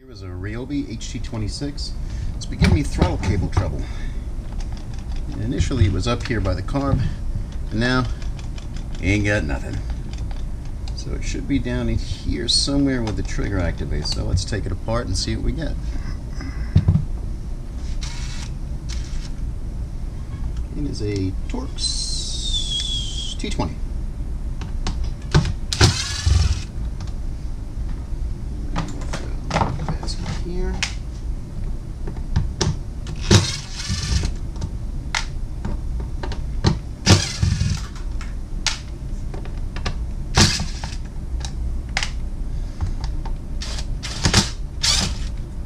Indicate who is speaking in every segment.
Speaker 1: Here is a Ryobi HT26. It's been giving me throttle cable trouble. And initially it was up here by the carb, and now ain't got nothing. So it should be down in here somewhere with the trigger activated. So let's take it apart and see what we get. It is a Torx T20. Here.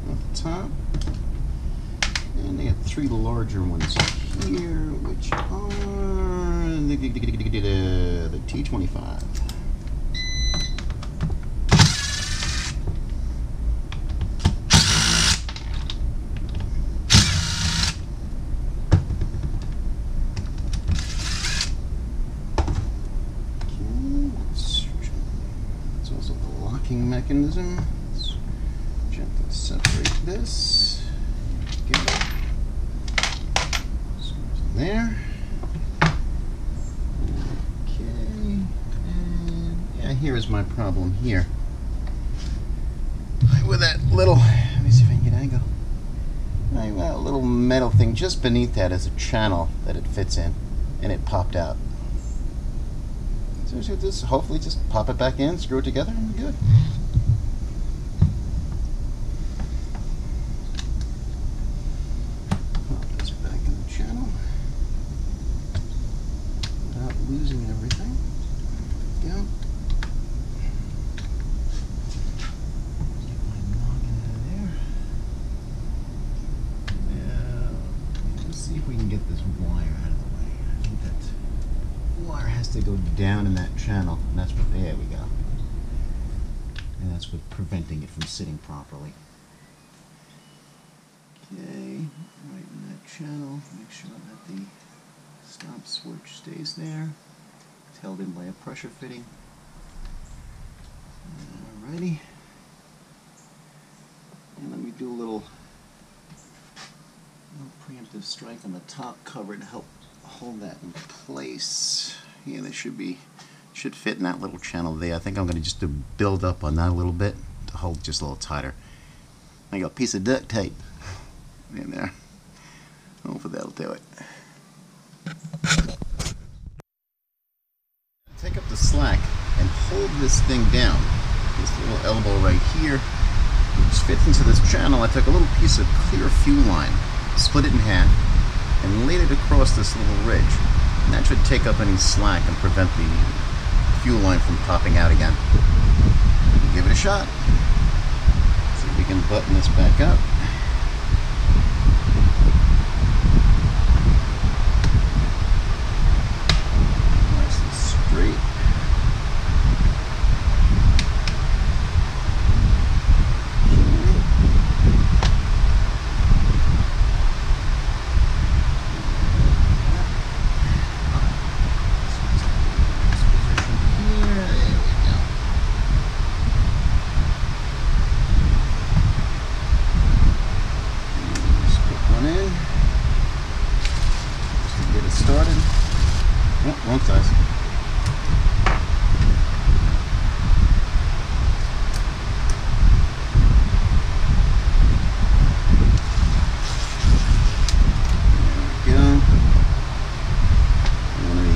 Speaker 1: At the top, and they got three larger ones here, which are the T25. Mechanism. Let's gently separate this. Get it. So there. Okay. And yeah, here is my problem here. With that little, let me see if I can get an angle. I got a little metal thing just beneath that as a channel that it fits in, and it popped out. So just hopefully just pop it back in, screw it together, and we're good. Pop this back in the channel without losing everything. There we go. Get my noggin out of there. Now, let's see if we can get this wire out of the way. I think that wire has to go down in that channel, and that's what, there we go. And that's what's preventing it from sitting properly. Okay, right in that channel, make sure that the stop switch stays there. It's held in by a pressure fitting. Alrighty. And let me do a little preemptive strike on the top cover to help hold that in place. Yeah, that should fit in that little channel there. I think I'm going to just do build up on that a little bit to hold just a little tighter. I got a piece of duct tape in there. Hopefully that'll do it. Take up the slack and hold this thing down. This little elbow right here, which fits into this channel. I took a little piece of clear fuel line, split it in half, and laid it across this little ridge. And that should take up any slack and prevent the fuel line from popping out again. Give it a shot. See if we can button this back up. Nice and straight. Started. Oh, wrong size. There we go. One of the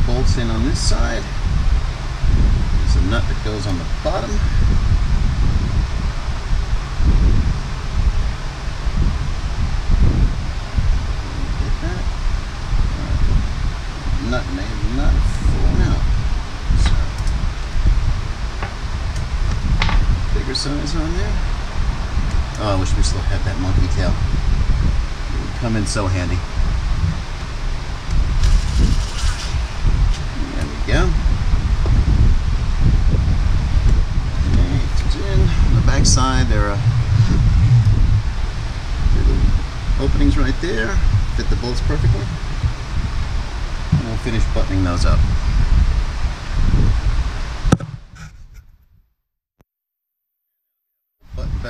Speaker 1: bolts in on this side. There's a nut that goes on the bottom. Nut may not have fallen out. So, bigger size on there. Oh, I wish we still had that monkey tail. It would come in so handy. There we go. Okay, it's in. On the back side, there are little openings right there. Fit the bolts perfectly. And we'll finish buttoning those up.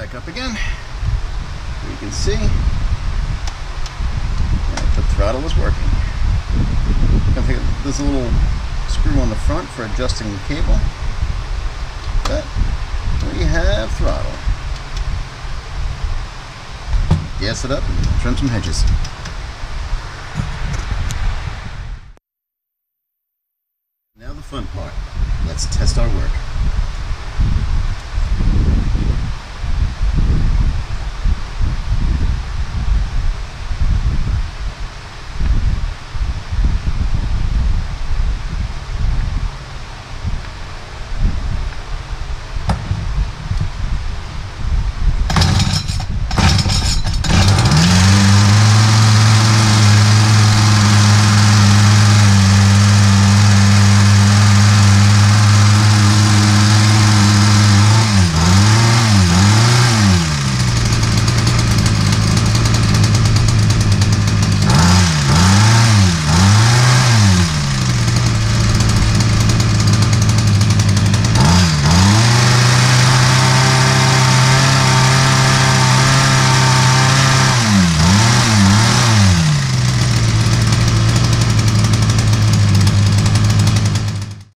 Speaker 1: back up again. You can see that the throttle is working. I'm going to take this little screw on the front for adjusting the cable. But we have throttle. Gas it up and trim some hedges. Now the fun part. Let's test our work.